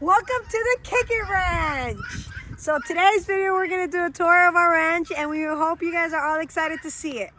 Welcome to the Kick It Ranch. So today's video we're gonna do a tour of our ranch and we hope you guys are all excited to see it.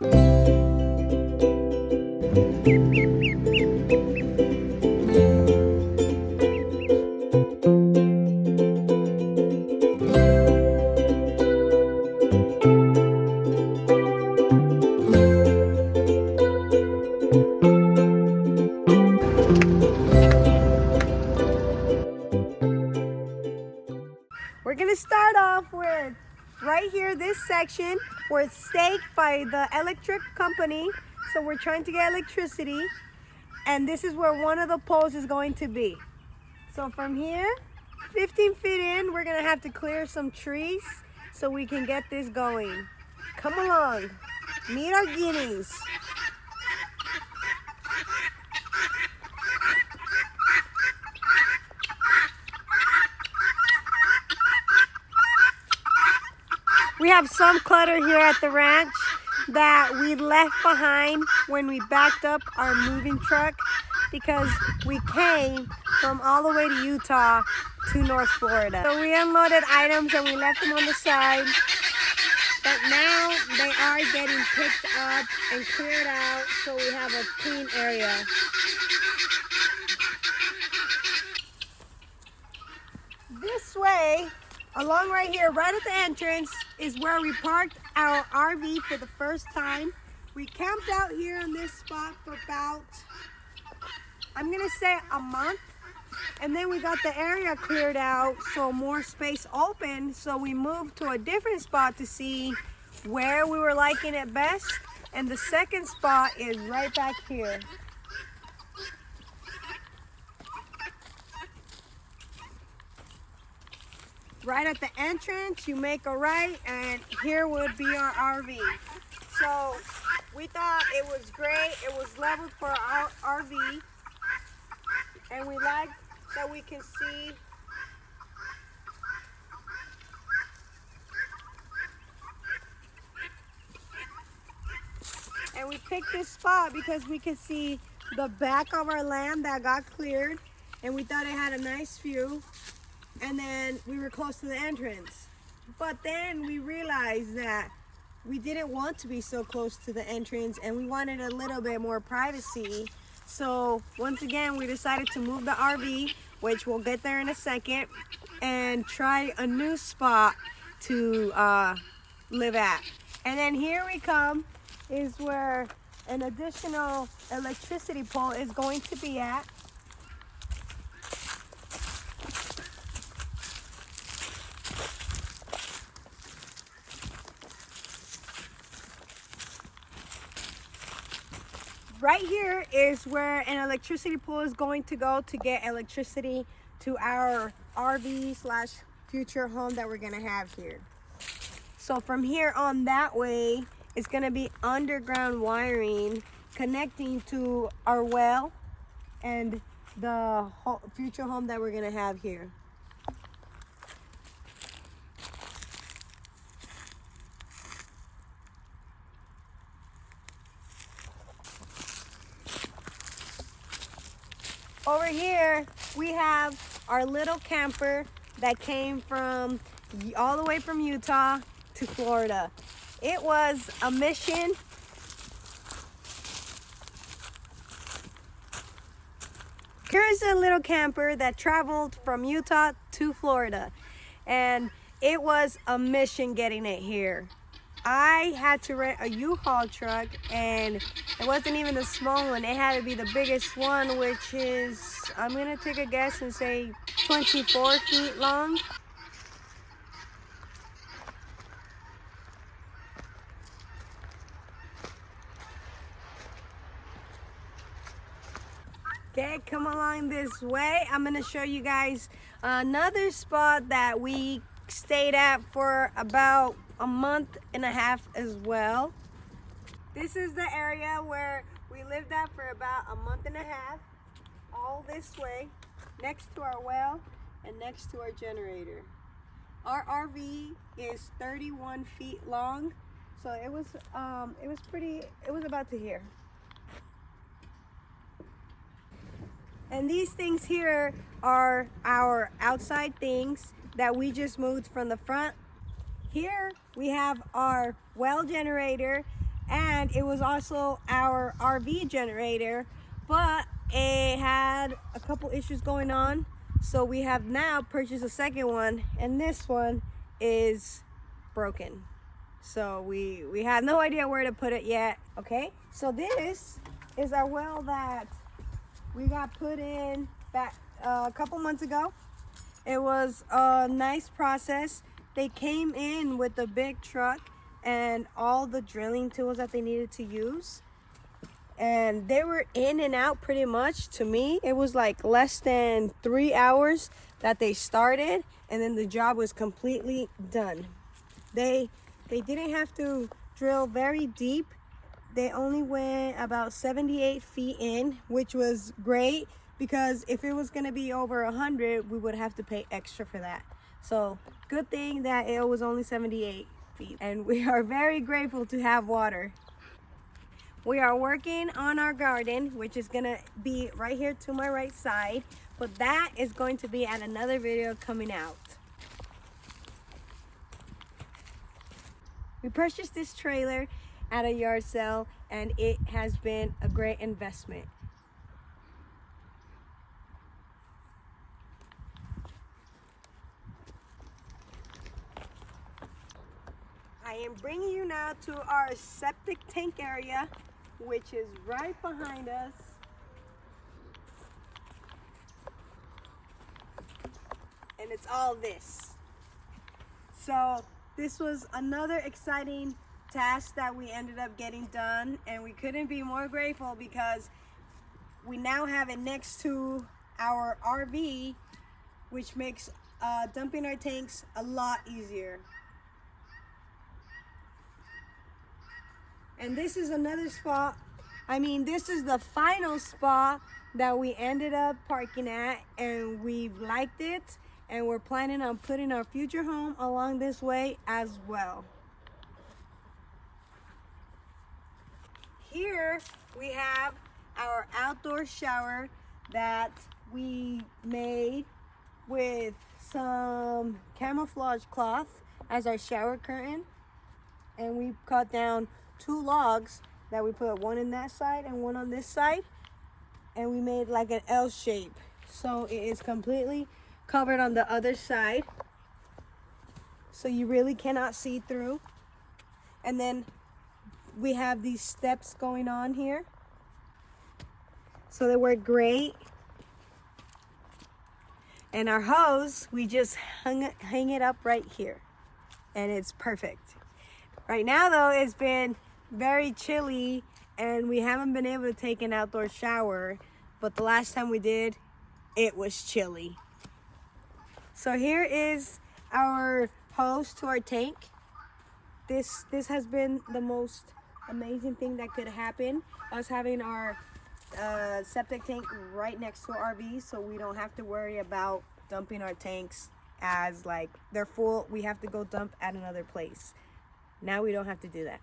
We're gonna start off with right here, this section where it's staked by the electric company. So we're trying to get electricity and this is where one of the poles is going to be. So from here, 15 feet in, we're gonna have to clear some trees so we can get this going. Come along, meet our guineas. We have some clutter here at the ranch that we left behind when we backed up our moving truck because we came from all the way to Utah to North Florida. So we unloaded items and we left them on the side, but now they are getting picked up and cleared out so we have a clean area. This way, along right here, right at the entrance, is where we parked our RV for the first time. We camped out here on this spot for about, I'm gonna say a month. And then we got the area cleared out, so more space open. So we moved to a different spot to see where we were liking it best. And the second spot is right back here. Right at the entrance, you make a right, and here would be our RV. So we thought it was great. It was leveled for our RV, and we like that we can see and we picked this spot because we could see the back of our land that got cleared, and we thought it had a nice view. And then we were close to the entrance. But then we realized that we didn't want to be so close to the entrance and we wanted a little bit more privacy. So once again, we decided to move the RV, which we'll get there in a second, and try a new spot to live at. And then here we come is where an additional electricity pole is going to be at. Right here is where an electricity pole is going to go to get electricity to our RV slash future home that we're gonna have here. So from here on that way, it's gonna be underground wiring connecting to our well and the future home that we're gonna have here. Over here, we have our little camper that came from all the way from Utah to Florida. It was a mission. Here's a little camper that traveled from Utah to Florida, and it was a mission getting it here. I had to rent a U-Haul truck, and it wasn't even the small one. It had to be the biggest one, which is, I'm gonna take a guess and say 24 feet long. Okay, come along this way. I'm gonna show you guys another spot that we stayed at for about a month and a half as well. This is the area where we lived at for about a month and a half, all this way, next to our well and next to our generator. Our RV is 31 feet long, so it was about to here. And these things here are our outside things that we just moved from the front. Here we have our well generator, and it was also our RV generator, but it had a couple issues going on. So we have now purchased a second one, and this one is broken. So we have no idea where to put it yet. Okay, so this is our well that we got put in back a couple months ago. It was a nice process. They came in with a big truck and all the drilling tools that they needed to use. And they were in and out pretty much. To me, it was like less than 3 hours that they started, and then the job was completely done. They didn't have to drill very deep. They only went about 78 feet in, which was great, because if it was gonna be over 100, we would have to pay extra for that. So good thing that it was only 78 feet. And we are very grateful to have water. We are working on our garden, which is gonna be right here to my right side, but that is going to be at another video coming out. We purchased this trailer at a yard sale, and it has been a great investment. I am bringing you now to our septic tank area, which is right behind us. And it's all this. So this was another exciting task that we ended up getting done, and we couldn't be more grateful because we now have it next to our RV, which makes dumping our tanks a lot easier. And this is another spot. I mean, this is the final spot that we ended up parking at, and we've liked it, and we're planning on putting our future home along this way as well. Here we have our outdoor shower that we made with some camouflage cloth as our shower curtain, and we cut down 2 logs that we put one in that side and one on this side, and we made like an L shape, so it is completely covered on the other side, so you really cannot see through. And then we have these steps going on here, so they work great. And our hose, we just hang it up right here, and it's perfect. Right now though, it's been very chilly and we haven't been able to take an outdoor shower, but the last time we did, it was chilly. So here is our hose to our tank. This has been the most amazing thing that could happen, us having our septic tank right next to our RV, so we don't have to worry about dumping our tanks as like they're full. We have to go dump at another place. Now we don't have to do that.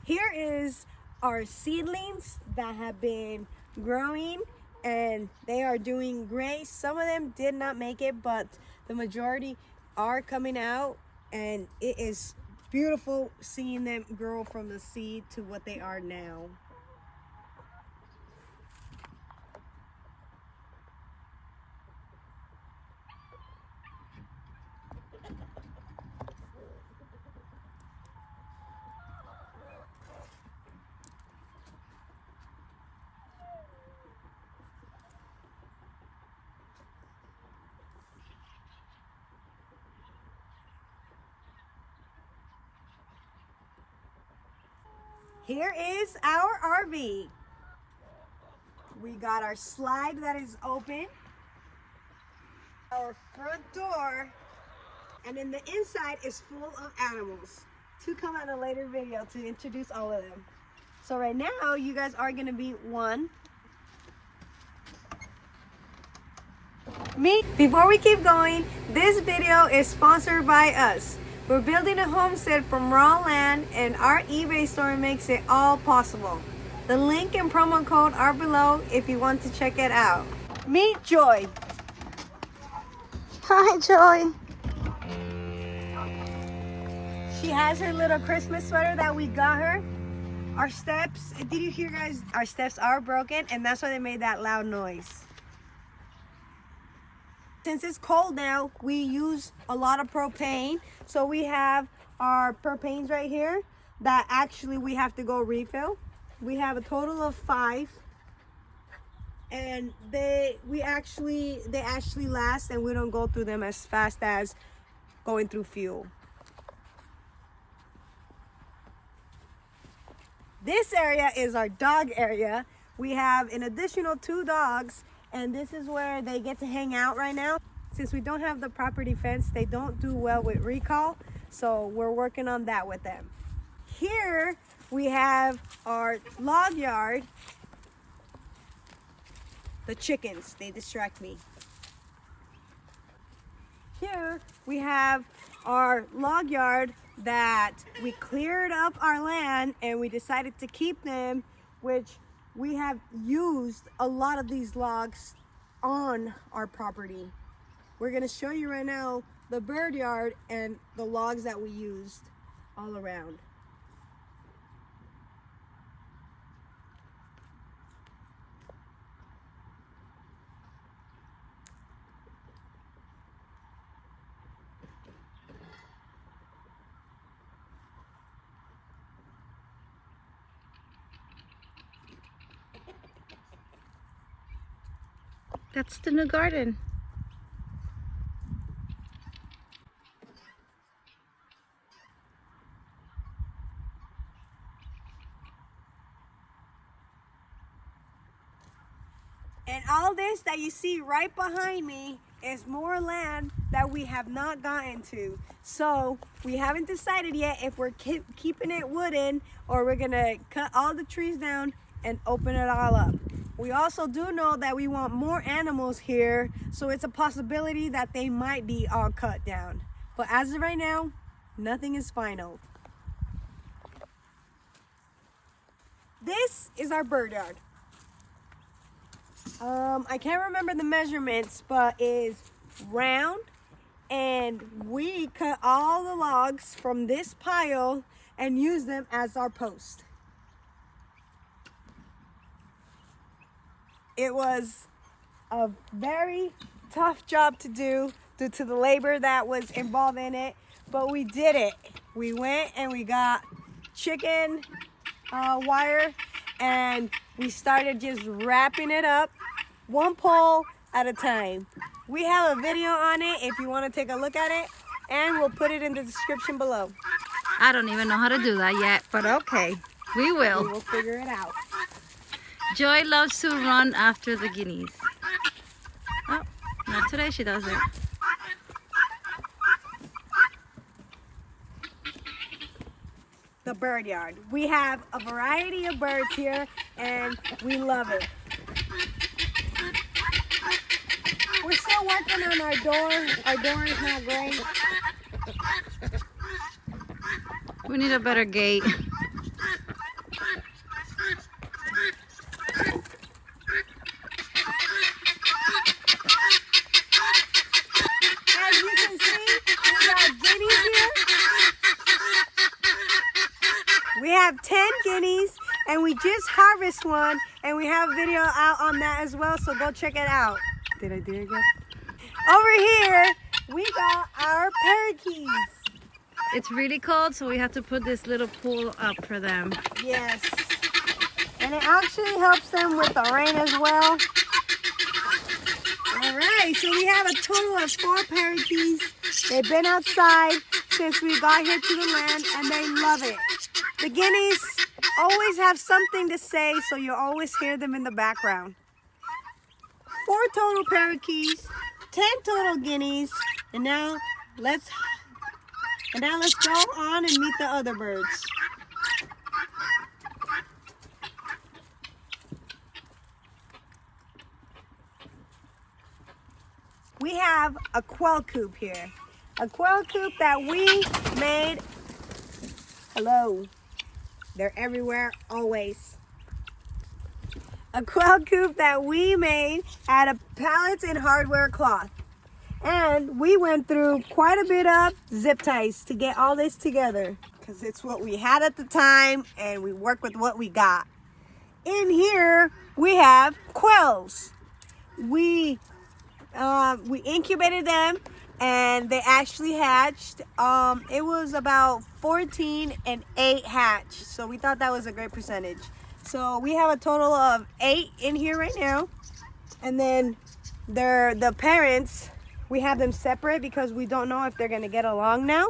Here is our seedlings that have been growing, and they are doing great. Some of them did not make it, but the majority are coming out, and it is beautiful seeing them grow from the seed to what they are now. Here is our RV. We got our slide that is open, our front door, and then the inside is full of animals to come out in a later video to introduce all of them. So right now, you guys are gonna be one. Before we keep going, this video is sponsored by us. We're building a homestead from raw land, and our eBay store makes it all possible. The link and promo code are below if you want to check it out. Meet Joy. Hi, Joy. She has her little Christmas sweater that we got her. Our steps, did you hear guys? Our steps are broken and that's why they made that loud noise. Since it's cold now, we use a lot of propane. So we have our propanes right here that actually we have to go refill. We have a total of 5. And they actually last and we don't go through them as fast as going through fuel. This area is our dog area. We have an additional 2 dogs and this is where they get to hang out right now. Since we don't have the property fence, they don't do well with recall, so we're working on that with them. Here we have our log yard. The chickens, they distract me. Here we have our log yard that we cleared up our land and we decided to keep them, which we have used a lot of these logs on our property. We're gonna show you right now the bird yard and the logs that we used all around. That's the new garden. And all this that you see right behind me is more land that we have not gotten to. So we haven't decided yet if we're keeping it wooden or we're gonna cut all the trees down and open it all up. We also do know that we want more animals here, so it's a possibility that they might be all cut down. But as of right now, nothing is final. This is our bird yard. I can't remember the measurements, but it's round and we cut all the logs from this pile and use them as our post. It was a very tough job to do due to the labor that was involved in it, but we did it. We went and we got chicken wire and we started just wrapping it up one pole at a time. We have a video on it if you want to take a look at it, and we'll put it in the description below. I don't even know how to do that yet, but okay, we will. We will figure it out. Joy loves to run after the guineas. Oh, not today she doesn't. The bird yard. We have a variety of birds here and we love it. We're still working on our door. Our door is not great. We need a better gate. As you can see, we got guineas here. We have 10 guineas and we just harvest one and we have a video out on that as well, so go check it out. Did I do it again? Over here, we got our parakeets. It's really cold, so we have to put this little pool up for them. Yes. And it actually helps them with the rain as well. All right, so we have a total of 4 parakeets. They've been outside since we got here to the land and they love it. The guineas always have something to say, so you always hear them in the background. 4 total parakeets, 10 total guineas, and now let's go on and meet the other birds. We have a quail coop here. A quail coop that we made. Hello. They're everywhere, always. a quail coop that we made out of pallets and hardware cloth. And we went through quite a bit of zip ties to get all this together because it's what we had at the time and we work with what we got. In here we have quails. We incubated them and they actually hatched. It was about 14 and 8 hatched. So we thought that was a great percentage. So we have a total of 8 in here right now. And then the parents, we have them separate because we don't know if they're gonna get along now.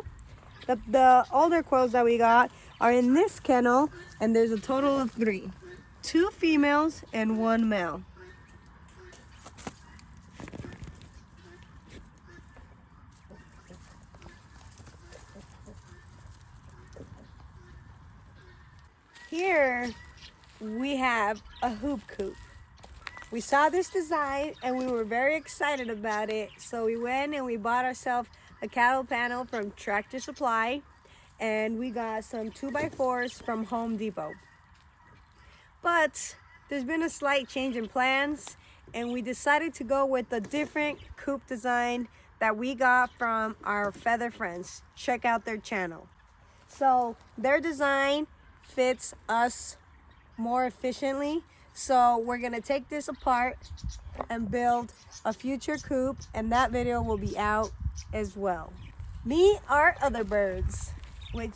The older quails that we got are in this kennel and there's a total of 3. 2 females and 1 male. Here we have a hoop coop. We saw this design and we were very excited about it. So we went and we bought ourselves a cattle panel from Tractor Supply and we got some 2x4s from Home Depot. But there's been a slight change in plans and we decided to go with a different coop design that we got from our feather friends. Check out their channel. So their design fits us more efficiently. So we're gonna take this apart and build a future coop and that video will be out as well. Meet our other birds, which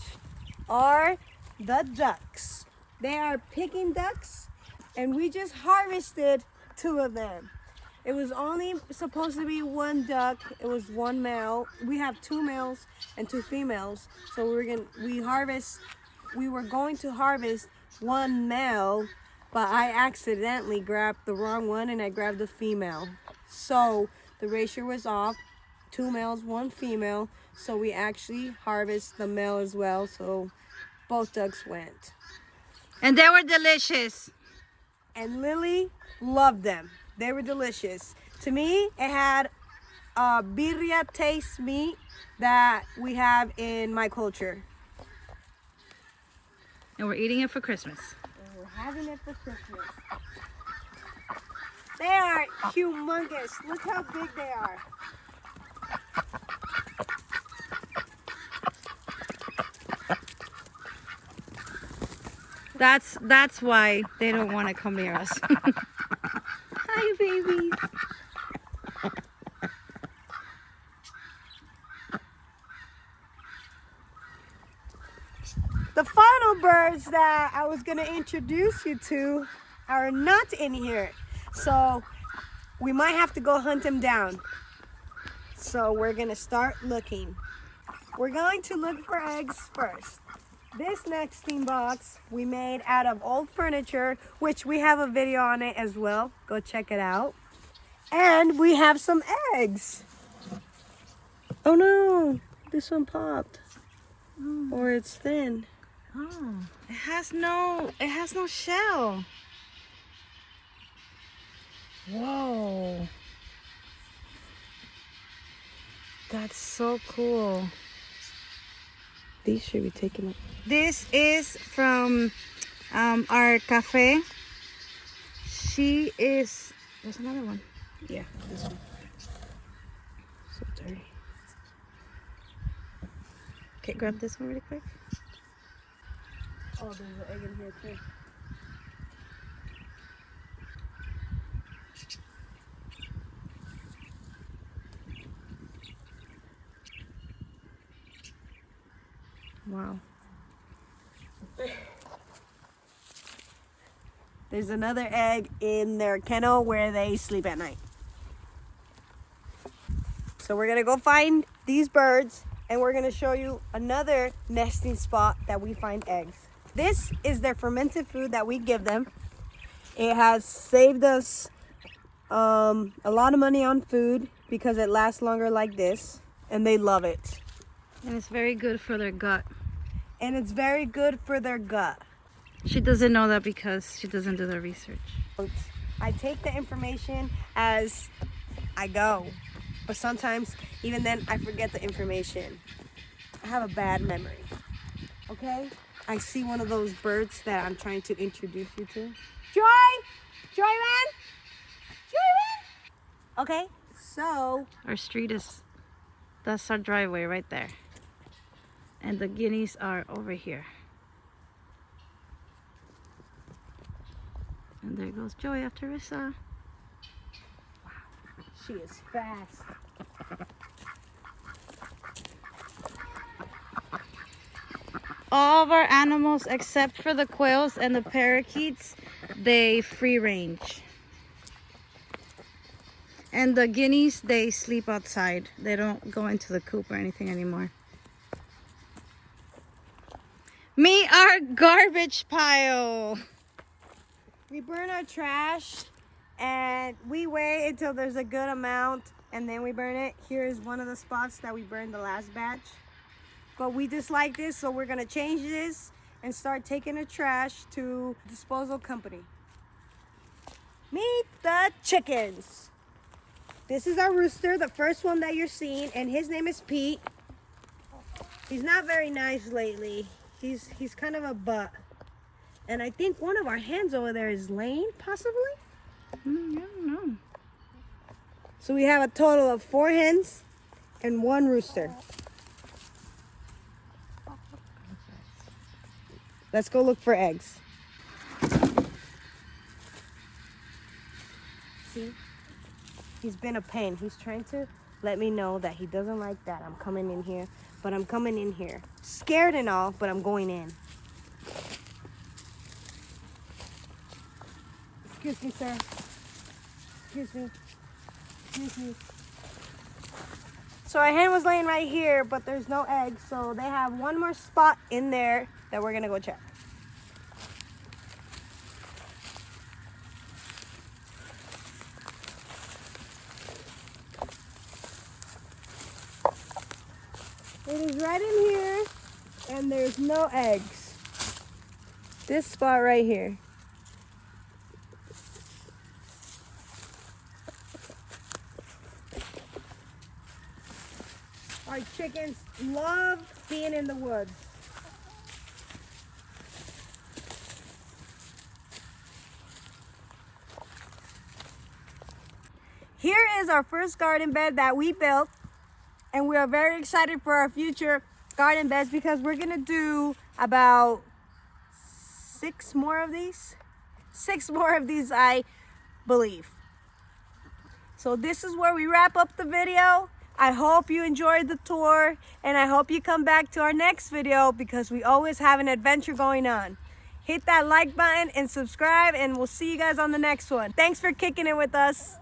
are the ducks. They are picking ducks and we just harvested 2 of them. It was only supposed to be 1 duck. It was 1 male. We have 2 males and 2 females. So we were going to harvest 1 male, but I accidentally grabbed the wrong one and I grabbed the female. So the ratio was off, 2 males, 1 female. So we actually harvest the male as well. So both ducks went. And they were delicious. And Lily loved them. They were delicious. To me, it had a birria taste meat that we have in my culture. And we're eating it for Christmas. And we're having it for Christmas. They are humongous. Look how big they are. That's why they don't want to come near us. Hi, babies. The final birds that I was going to introduce you to are not in here. So we might have to go hunt them down. So we're going to start looking. We're going to look for eggs first. This nesting box we made out of old furniture, which we have a video on it as well. Go check it out. And we have some eggs. Oh no, this one popped. Or it's thin. Oh, it has no shell. Whoa. That's so cool. These should be taken up. This is from our cafe. She is, there's another one. Yeah, this one. So dirty. Okay, grab this one really quick. Oh, there's an egg in here too. Wow. There's another egg in their kennel where they sleep at night. So we're gonna go find these birds and we're gonna show you another nesting spot that we find eggs. This is their fermented food that we give them. It has saved us a lot of money on food because it lasts longer like this and they love it. And it's very good for their gut. And it's very good for their gut. She doesn't know that because she doesn't do the research. I take the information as I go, but sometimes even then I forget the information. I have a bad memory. Okay? I see one of those birds that I'm trying to introduce you to. Joy! Joyman? Joyman? Okay, so Our street is, that's our driveway right there. And the guineas are over here. And there goes Joy after Rissa. she is fast. All of our animals, except for the quails and the parakeets, they free range. And the guineas, they sleep outside. They don't go into the coop or anything anymore. Meet our garbage pile. We burn our trash and we wait until there's a good amount and then we burn it. Here is one of the spots that we burned the last batch. But we dislike this, so we're gonna change this and start taking the trash to disposal company. Meet the chickens. This is our rooster, the first one that you're seeing, and his name is Pete. He's not very nice lately. He's kind of a butt. And I think one of our hens over there is Lane, possibly? I don't know. So we have a total of 4 hens and 1 rooster. Let's go look for eggs. See? He's been a pain. He's trying to let me know that he doesn't like that I'm coming in here. But I'm coming in here. Scared and all, but I'm going in. Excuse me, sir. Excuse me. Excuse me. So our hen was laying right here, but there's no eggs. So they have one more spot in there that we're gonna go check. It is right in here, and there's no eggs. This spot right here. Our chickens love being in the woods. Here is our first garden bed that we built, and we are very excited for our future garden beds because we're gonna do about 6 more of these. 6 more of these, I believe. So this is where we wrap up the video. I hope you enjoyed the tour, and I hope you come back to our next video because we always have an adventure going on. Hit that like button and subscribe, and we'll see you guys on the next one. Thanks for kicking it with us.